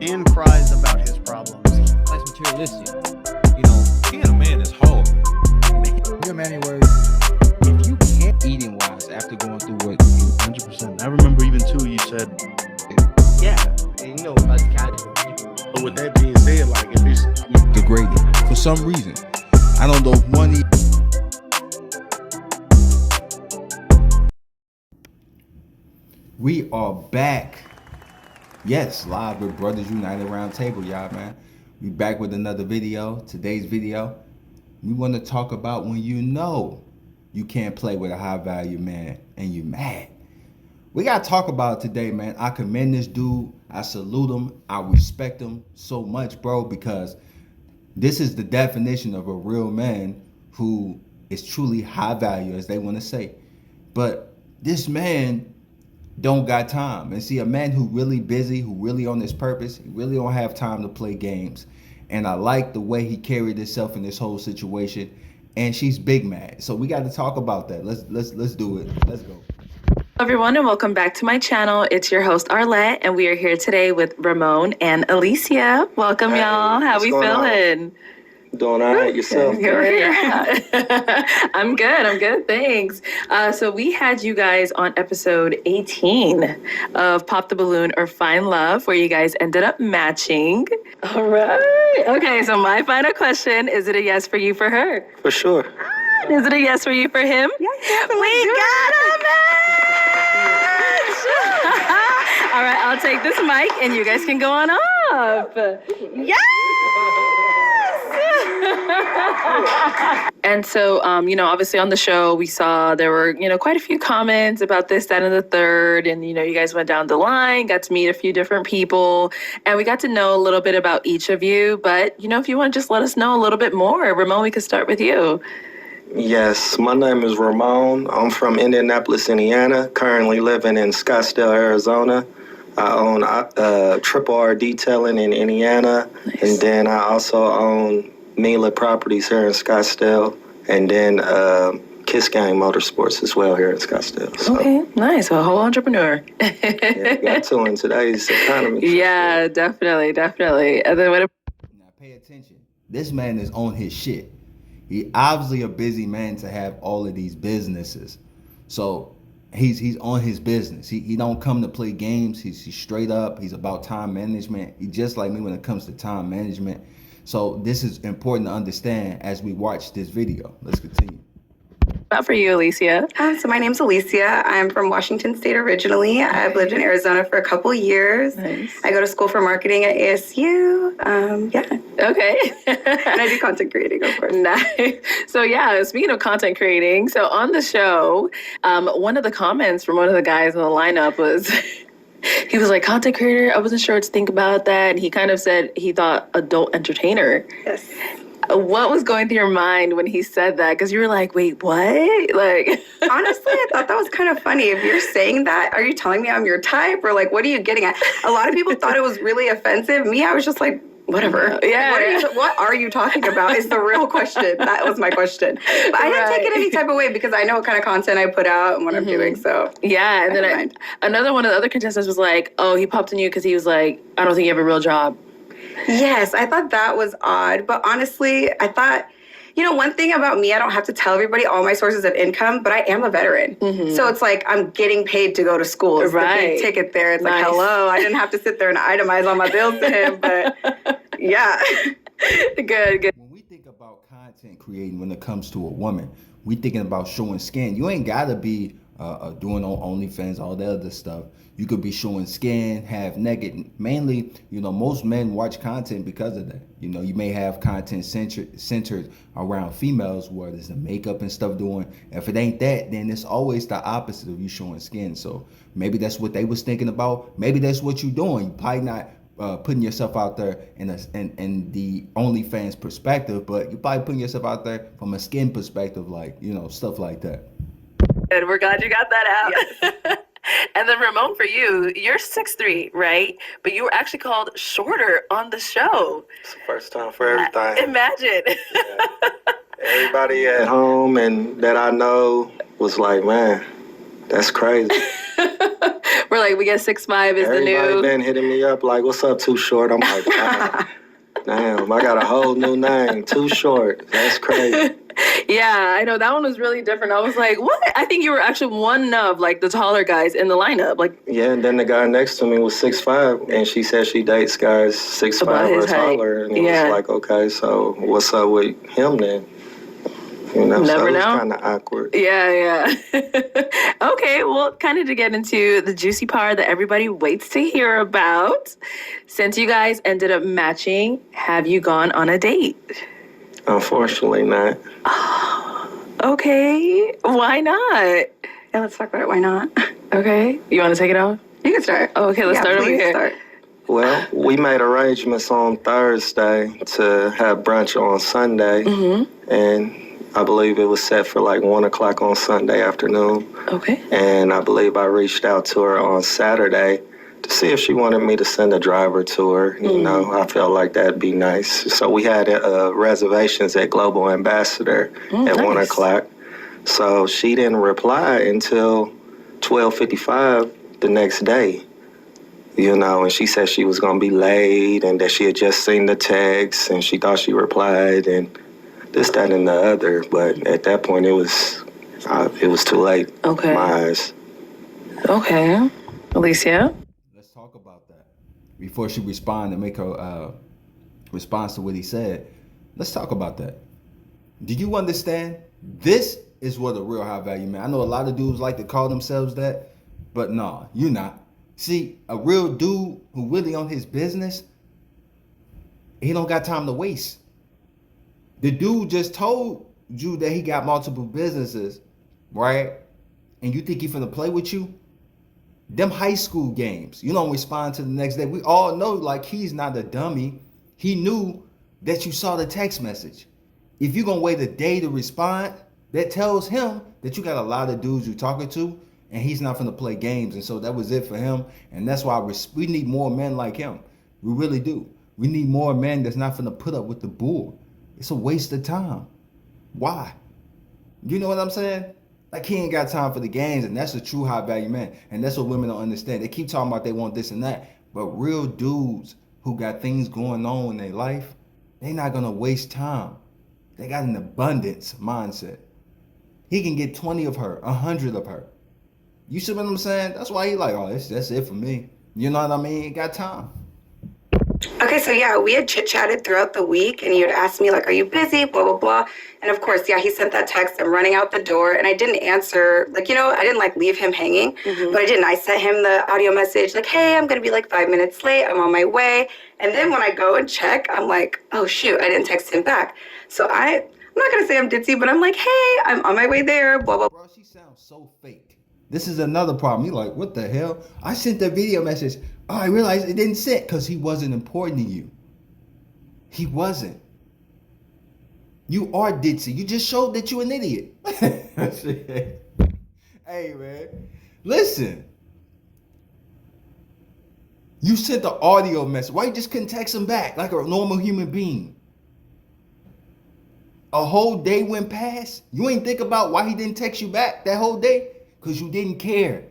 Dan cries about his problems. That's materialistic. You know, being a man is hard. you're a man anyway. If you can't eating wise after going through what 100%. I remember even too, you said, Yeah, and you know, us casual people. But with that being said, like if it's degraded for some reason, I don't know if money. We are back. Yes, live with Brothers United Roundtable, y'all, man. We back with another video. Today's video, we want to talk about when you know you can't play with a high value man and you mad. We got to talk about it today, man. I commend this dude. I salute him. I respect him so much, bro, because this is the definition of a real man who is truly high value, as they want to say. But this man don't got time. And see, a man who really busy, who really on his purpose, he really don't have time to play games. And I like the way he carried himself in this whole situation. And she's big mad. So we got to talk about that. Let's do it. Let's go. Hello everyone, and welcome back to my channel. It's your host Arlette, and we are here today with Ramon and Alicia. Welcome, y'all. How we feeling? Doing all right yourself? I'm good, thanks. So we had you guys on episode 18 of Pop the Balloon or Find Love, where you guys ended up matching. All right. Okay, so my final question, is it a yes for you for her? For sure. Is it a yes for you for him? Yes, We got a match! All right, I'll take this mic and you guys can go on up. Yes! And so, obviously on the show, we saw there were, quite a few comments about this, that, and the third. And, you guys went down the line, got to meet a few different people, and we got to know a little bit about each of you. But, if you want to just let us know a little bit more, Ramon, we could start with you. Yes, my name is Ramon. I'm from Indianapolis, Indiana, currently living in Scottsdale, Arizona. I own Triple R Detailing in Indiana, Nice. And then I also own Mila Properties here in Scottsdale, and then Kiss Gang Motorsports as well here in Scottsdale. So, Okay, nice. A whole entrepreneur. yeah, got to in today's economy. Yeah, definitely. And then Now pay attention. This man is on his shit. He obviously a busy man to have all of these businesses. So he's on his business. He don't come to play games. He's straight up. He's about time management. He's just like me when it comes to time management. So this is important to understand as we watch this video. Let's continue. not for you, Alicia. So my name's Alicia. I'm from Washington State originally. I've lived in Arizona for a couple years. Nice. I go to school for marketing at ASU. Yeah. Okay. And I do content creating, of course. Nice. So yeah, speaking of content creating, so on the show, one of the comments from one of the guys in the lineup was, he was like, content creator, I wasn't sure what to think about that. And he kind of said he thought adult entertainer. Yes. What was going through your mind when he said that? Because you were like, wait, what? Like, Honestly, I thought that was kind of funny. If you're saying that, are you telling me I'm your type? Or like, what are you getting at? A lot of people thought it was really offensive. Me, I was just like, whatever. Yeah. What are you talking about is the real question. That was my question. But I didn't take it any type of way because I know what kind of content I put out and what I'm doing. So yeah. And I then don't mind. another one of the other contestants was like, oh, he popped on you because he was like, I don't think you have a real job. Yes, I thought that was odd. But honestly, I thought, one thing about me, I don't have to tell everybody all my sources of income, but I am a veteran. So it's like I'm getting paid to go to school. It's the Right. big ticket there. It's Nice. like, hello, I didn't have to sit there and itemize all my bills to him. But yeah. Good. When we think about content creating when it comes to a woman, we thinking about showing skin. You ain't gotta be doing on OnlyFans, all that other stuff. You could be showing skin, half naked. Mainly, most men watch content because of that. You may have content centered around females, where there's the makeup and stuff doing. If it ain't that, then it's always the opposite of you showing skin. So maybe that's what they was thinking about. Maybe that's what you're doing. You probably not putting yourself out there in the OnlyFans perspective, but you're probably putting yourself out there from a skin perspective, like, stuff like that. Good. We're glad you got that out. And then Ramon, for you, you're 6'3", right? But you were actually called shorter on the show. It's the first time for everything. Imagine. Yeah. Everybody at home and that I know was like, man, that's crazy. We're like, we get 6'5" is the Everybody new. been hitting me up like, "What's up, Too Short?" I'm like, damn, I got a whole new name, Too Short. That's crazy. Yeah, I know that one was really different. I was like, what? I think you were actually one of like the taller guys in the lineup. Like, Yeah, and then the guy next to me was 6'5", and she said she dates guys 6'5" About or his height. taller, and it Yeah. was like, okay, so what's up with him then? You know, Never so it was know. kind of awkward. yeah. Okay, well, kind of to get into the juicy part that everybody waits to hear about. Since you guys ended up matching, have you gone on a date? Unfortunately, not. Okay, why not? Yeah, let's talk about it. Why not? Okay, you want to take it off? You can start. Okay, let's start over please here. Start. Well, we made arrangements on Thursday to have brunch on Sunday, and I believe it was set for like 1 o'clock on Sunday afternoon. Okay. And I believe I reached out to her on Saturday to see if she wanted me to send a driver to her. You know, I felt like that'd be nice. So we had reservations at Global Ambassador at 1 nice. o'clock. So she didn't reply until 12:55 the next day. You know, and she said she was going to be late and that she had just seen the text and she thought she replied and this, that, and the other. But at that point, it was too late. Okay. In my eyes. Okay. Alicia? Let's talk about that. Before she respond and make her response to what he said, let's talk about that. Do you understand? This is what a real high value man. I know a lot of dudes like to call themselves that, but nah, you're not. See, a real dude who really on his business, he don't got time to waste. The dude just told you that he got multiple businesses, right? And you think he finna play with you? Them high school games, you don't respond to the next day. We all know, like, he's not a dummy. He knew that you saw the text message. If you're gonna wait a day to respond, that tells him that you got a lot of dudes you're talking to, and he's not gonna play games. And so that was it for him. And that's why we need more men like him. We really do. We need more men that's not gonna put up with the bull. It's a waste of time. Why? You know what I'm saying? Like, he ain't got time for the games, and that's a true high value man. And that's what women don't understand. They keep talking about they want this and that, but real dudes who got things going on in their life, they not gonna waste time. They got an abundance mindset. He can get 20 of her, 100 of her. You see what I'm saying? That's why he like, oh, that's it for me. You know what I mean? He got time. Okay, so yeah, we had chit-chatted throughout the week, and you had asked me, like, are you busy, blah, blah, blah. And of course, yeah, he sent that text. I'm running out the door, and I didn't answer. Like, you know, I didn't, like, leave him hanging, but I didn't. I sent him the audio message, like, hey, I'm going to be, like, 5 minutes late. I'm on my way. And then when I go and check, I'm like, oh, shoot, I didn't text him back. So I'm not going to say I'm ditzy, but I'm like, hey, I'm on my way there, blah, blah, blah. Bro, she sounds so fake. This is another problem. You're like, what the hell? I sent the video message. Oh, I realized it didn't send because he wasn't important to you. He wasn't. You are ditzy. You just showed that you an idiot. Hey, man. Listen. You sent the audio message. Why you just couldn't text him back like a normal human being? A whole day went past. You ain't think about why he didn't text you back that whole day? Because you didn't care.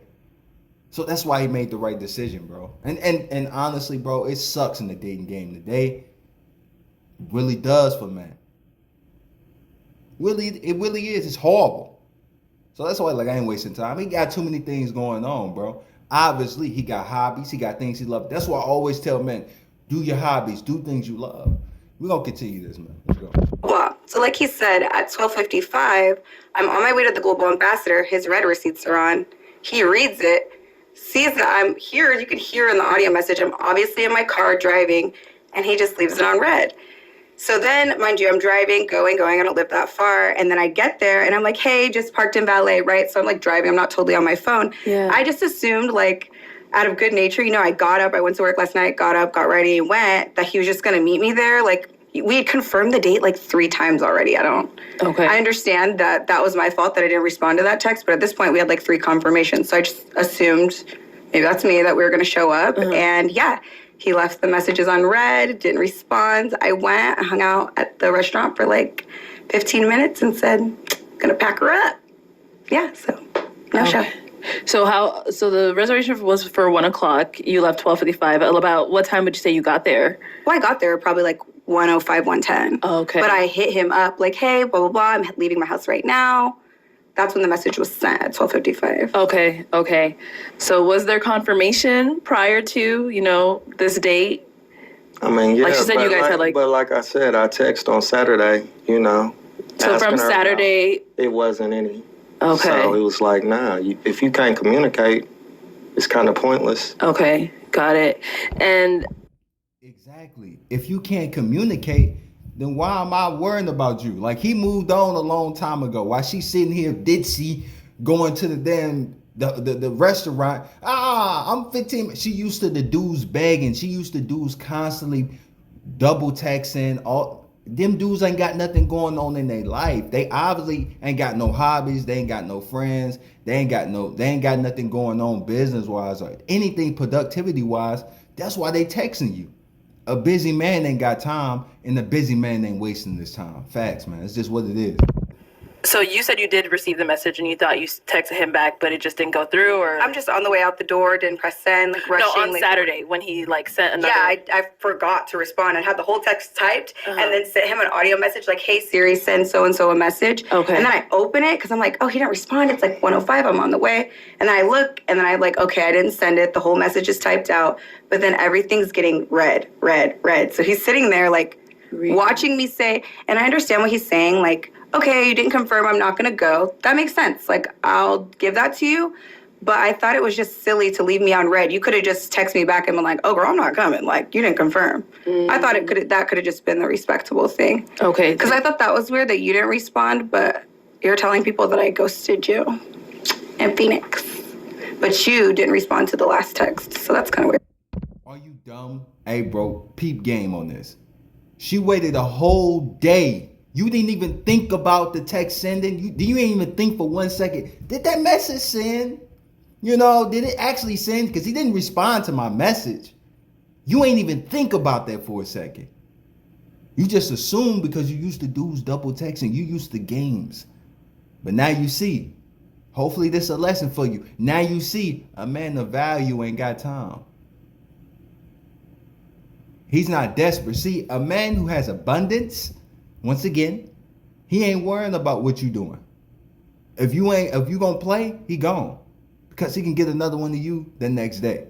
So that's why he made the right decision, bro. And honestly, bro, it sucks in the dating game today. It really does for men. It really is. It's horrible. So that's why, like, I ain't wasting time. He got too many things going on, bro. Obviously, he got hobbies. He got things he loves. That's why I always tell men, do your hobbies. Do things you love. We're going to continue this, man. Let's go. Blah. So like he said, at 12:55, I'm on my way to the Global Ambassador. His red receipts are on. He reads it, sees that I'm here. You can hear in the audio message, I'm obviously in my car driving, and he just leaves it on red. So then, mind you, I'm driving, going, I don't live that far. And then I get there and I'm like, hey, just parked in valet, right? So I'm like driving, I'm not totally on my phone. Yeah. I just assumed, like, out of good nature, you know, I got up, I went to work last night, got up, got ready, went, that he was just gonna meet me there. Like, we had confirmed the date like 3 times already. Okay. I understand that that was my fault that I didn't respond to that text, but at this point we had like 3 confirmations. So I just assumed, maybe that's me, that we were gonna show up. And yeah, he left the messages on red, didn't respond. I went, I hung out at the restaurant for like 15 minutes and said, gonna pack her up. Yeah, so no show. So the reservation was for 1 o'clock. You left 12:55. About what time would you say you got there? Well, I got there probably like 1:05, 1:10. Okay. But I hit him up like, hey, blah, blah, blah. I'm leaving my house right now. That's when the message was sent at 12:55. Okay. So was there confirmation prior to, this date? I mean, yeah. Like she said, you guys had like. But like I said, I text on Saturday, So from asking her Saturday. about- It wasn't any. Okay. So it was like, nah, if you can't communicate, it's kind of pointless. Okay, got it. And Exactly. If you can't communicate, then why am I worrying about you? Like, he moved on a long time ago. While she's sitting here ditzy going to the damn the restaurant. I'm 15. She used to the dudes begging. She used to dudes constantly double texting. All them dudes ain't got nothing going on in their life. They obviously ain't got no hobbies. They ain't got no friends. They ain't got nothing going on business wise or anything productivity wise. That's why they texting you. A busy man ain't got time, and a busy man ain't wasting his time. Facts, man. It's just what it is. so you said you did receive the message and you thought you texted him back, but it just didn't go through, or? I'm just on the way out the door, didn't press send, like rushing. No, on like, Saturday when he sent another. Yeah, I forgot to respond. I had the whole text typed and then sent him an audio message like, hey, Siri, send so-and-so a message. Okay. And then I open it because I'm like, oh, he didn't respond. It's like 1:05. I'm on the way. And then I look and then I'm like, okay, I didn't send it. The whole message is typed out. But then everything's getting red. So he's sitting there like watching me say, and I understand what he's saying, like, okay, you didn't confirm, I'm not going to go. That makes sense. Like, I'll give that to you. But I thought it was just silly to leave me on red. You could have just texted me back and been like, oh, girl, I'm not coming. Like, you didn't confirm. I thought that could have just been the respectable thing. Okay. Because I thought that was weird that you didn't respond, but you're telling people that I ghosted you in Phoenix. But you didn't respond to the last text. So that's kind of weird. Are you dumb? Hey, bro, peep game on this. She waited a whole day. You didn't even think about the text sending. You didn't even think for 1 second. Did that message send? Did it actually send? Because he didn't respond to my message. You ain't even think about that for a second. You just assume because you used to dudes double texting. You used to games. But now you see. Hopefully this is a lesson for you. Now you see a man of value ain't got time. He's not desperate. See, a man who has abundance, once again, he ain't worrying about what you doing. If you gonna play, he gone. Because he can get another one to you the next day.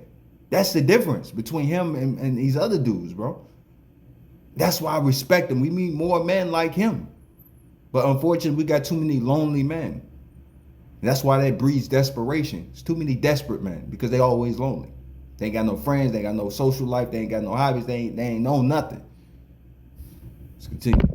That's the difference between him and these other dudes, bro. That's why I respect him. We need more men like him. But unfortunately, we got too many lonely men. And that's why that breeds desperation. It's too many desperate men because they always lonely. They ain't got no friends. They ain't got no social life. They ain't got no hobbies. They ain't know nothing. Let's continue.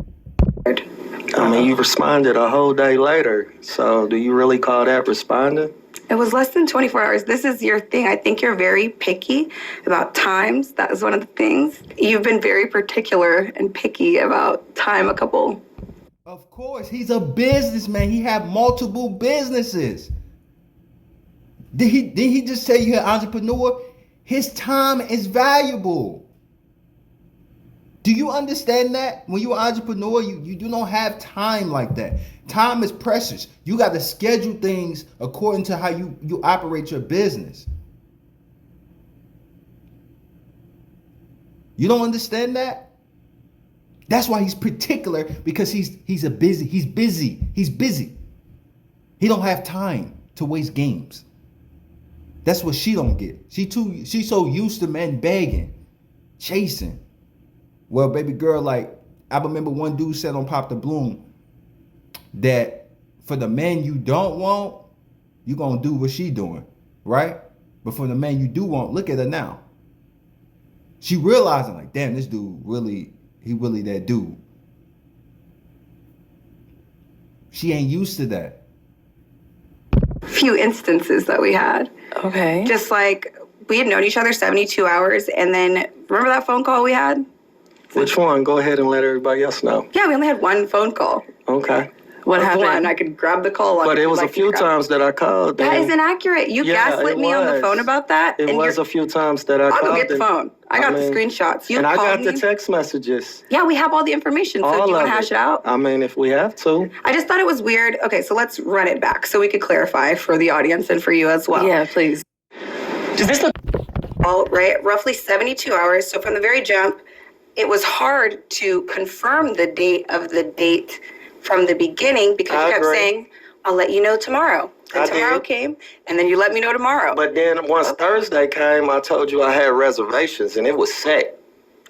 I mean, you responded a whole day later. So do you really call that responding? It was less than 24 hours. This is your thing. I think you're very picky about times. That is one of the things. You've been very particular and picky about time a couple. Of course, he's a businessman. He had multiple businesses. Did he just say you're an entrepreneur? His time is valuable. Do you understand that? When you're an entrepreneur, you do not have time like that. Time is precious. You got to schedule things according to how you operate your business. You don't understand that? That's why he's particular, because he's busy. He don't have time to waste games. That's what she don't get. She's so used to men begging, chasing. Well, baby girl, like, I remember one dude said on Pop the Bloom that for the man you don't want, you're going to do what she doing, right? But for the man you do want, look at her now. She realizing like, damn, this dude he really that dude. She ain't used to that. Few instances that we had. Okay. Just like we had known each other 72 hours. And then remember that phone call we had? Which one? Go ahead and let everybody else know. Yeah, we only had one phone call. Okay. What That's happened? one. I could grab the call. But it was a few times that I called. That and is inaccurate. You Yeah, gaslit it me on the was. phone about that. It and was you're- a few times that I I'll called. go get the and- phone. I got the mean, screenshots. You and I called got the me. text messages. Yeah, we have all the information. So All do you want of to hash it out? I mean, if we have to. I just thought it was weird. Okay, so let's run it back so we could clarify for the audience and for you as well. Yeah, please. Is this the right? Roughly 72 hours. So from the very jump, it was hard to confirm the date of the date from the beginning because I you kept agree. saying, I'll let you know tomorrow. And I tomorrow did. came, and then you let me know tomorrow. But then once Thursday came, I told you I had reservations and it was set.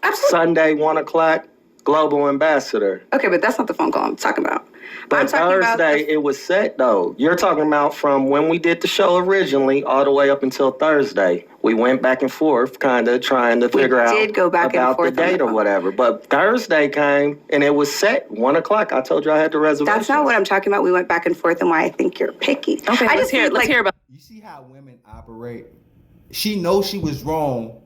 Absolutely. Sunday, 1 o'clock, Global Ambassador. Okay, but that's not the phone call I'm talking about. I'm But talking about Thursday, it was set though. You're talking about from when we did the show originally all the way up until Thursday. We went back and forth, kind of trying to figure out did go back and about forth the on the date or phone. whatever. But Thursday came and it was set 1 o'clock. I told you I had the reservation. That's not what I'm talking about. We went back and forth and why I think you're picky. Okay, I let's just hear. need, Let's like, hear about. You see how women operate? She knows she was wrong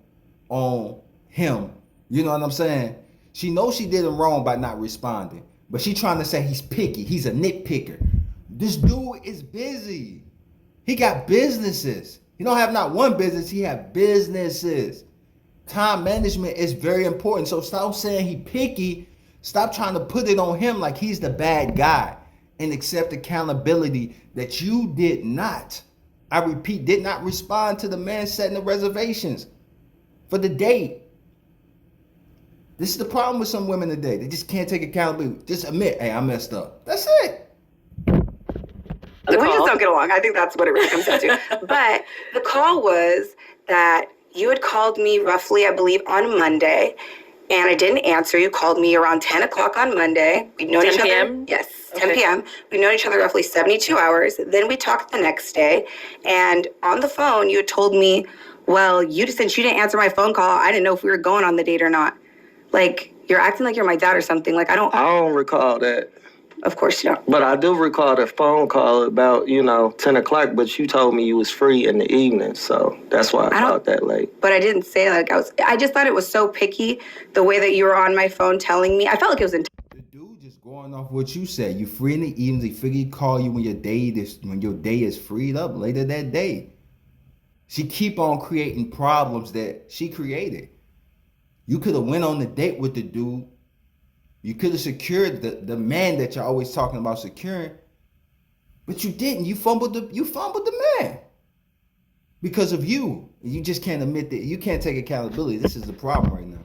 on him. You know what I'm saying? She knows she did him wrong by not responding. But she trying to say he's picky. He's a nitpicker. This dude is busy. He got businesses. He don't have not one business. He have businesses. Time management is very important. So stop saying he picky. Stop trying to put it on him like he's the bad guy. And accept accountability that you did not, I repeat, did not respond to the man setting the reservations for the date. This is the problem with some women today. They just can't take accountability. Just admit, hey, I messed up. That's it. We just don't get along. I think that's what it really comes down to. But the call was that you had called me roughly, I believe, on Monday, and I didn't answer. You called me around 10 o'clock on Monday. We'd known 10 each other. p.m.? Yes, 10 Okay. p.m. We'd known each other roughly 72 hours. Then we talked the next day, and on the phone, you had told me, well, since you didn't answer my phone call, I didn't know if we were going on the date or not. Like, you're acting like you're my dad or something. Like, I I don't recall that. of course you don't. But I do recall the phone call about, 10 o'clock, but you told me you was free in the evening. So that's why I don't- called that late. But I didn't say like I just thought it was so picky the way that you were on my phone telling me. I felt like it was The dude just going off what you said. You free in the evenings. He figure he call you when your day is freed up later that day. She keep on creating problems that she created. You could have went on the date with the dude. You could have secured the man that you're always talking about securing, but you didn't. You fumbled the man because of you. You just can't admit that. You can't take accountability. This is the problem right now.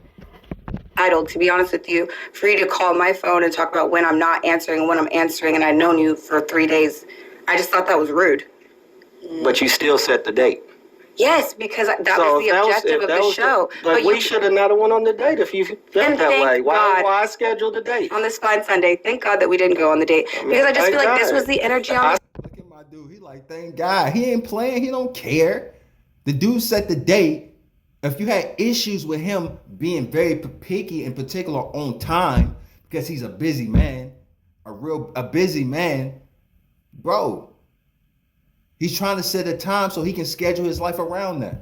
entitled, to be honest with you, for you to call my phone and talk about when I'm not answering and when I'm answering, and I've known you for 3 days. I just thought that was rude. But you still set the date. Yes, because that So was the if objective if of that the was show. But we should have not went on the date if you felt And that thank way. God. Why schedule the date? on this fine Sunday, thank God that we didn't go on the date, because I just thank feel like this God. was the energy on Look at my dude. He like, thank God. He ain't playing. He don't care. The dude set the date. If you had issues with him being very picky, in particular on time, because he's a busy man, a busy man, bro, he's trying to set a time so he can schedule his life around that.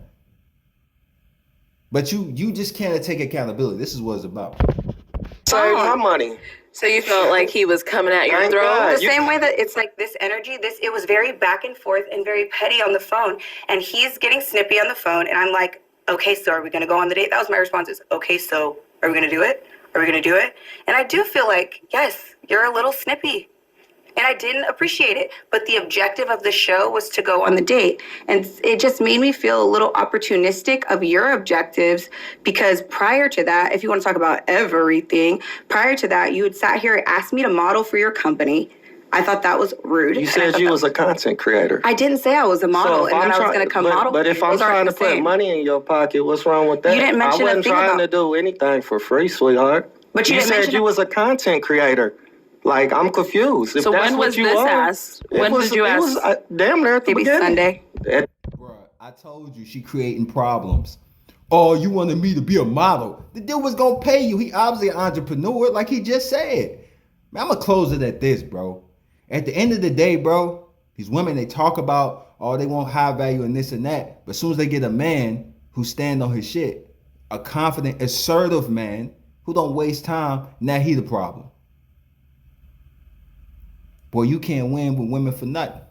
But you just can't take accountability. This is what it's about. Save my money. So you felt like he was coming at your Thank throat? God. the same way that it's like this energy, it was very back and forth and very petty on the phone. And he's getting snippy on the phone. And I'm like, okay, so are we going to go on the date? That was my response is, okay, so are we going to do it? Are we going to do it? And I do feel like, yes, you're a little snippy. And I didn't appreciate it. But the objective of the show was to go on the date. And it just made me feel a little opportunistic of your objectives, because prior to that, if you want to talk about everything, prior to that, you had sat here and asked me to model for your company. I thought that was rude. You and I said thought you that- was a content creator. I didn't say I was a model if and then I'm I was try- going to come but, model. But for if you. I'm Those aren't trying to the put same. money in your pocket, what's wrong with that? You didn't mention I a wasn't thing trying about- to do anything for free, sweetheart. But you you didn't said mention you a- was a content creator. Like, I'm confused. If So that's when what was you this are, asked? it When was- did you it ask? was, damn near at the Maybe beginning. Sunday. Bruh, I told you she creating problems. Oh, you wanted me to be a model. The dude was gonna pay you. He obviously an entrepreneur, like he just said. Man, I'm gonna close it at this, bro. At the end of the day, bro, these women, they talk about, oh, they want high value and this and that. But as soon as they get a man who stand on his shit, a confident, assertive man who don't waste time, now he the problem. Boy, you can't win with women for nothing.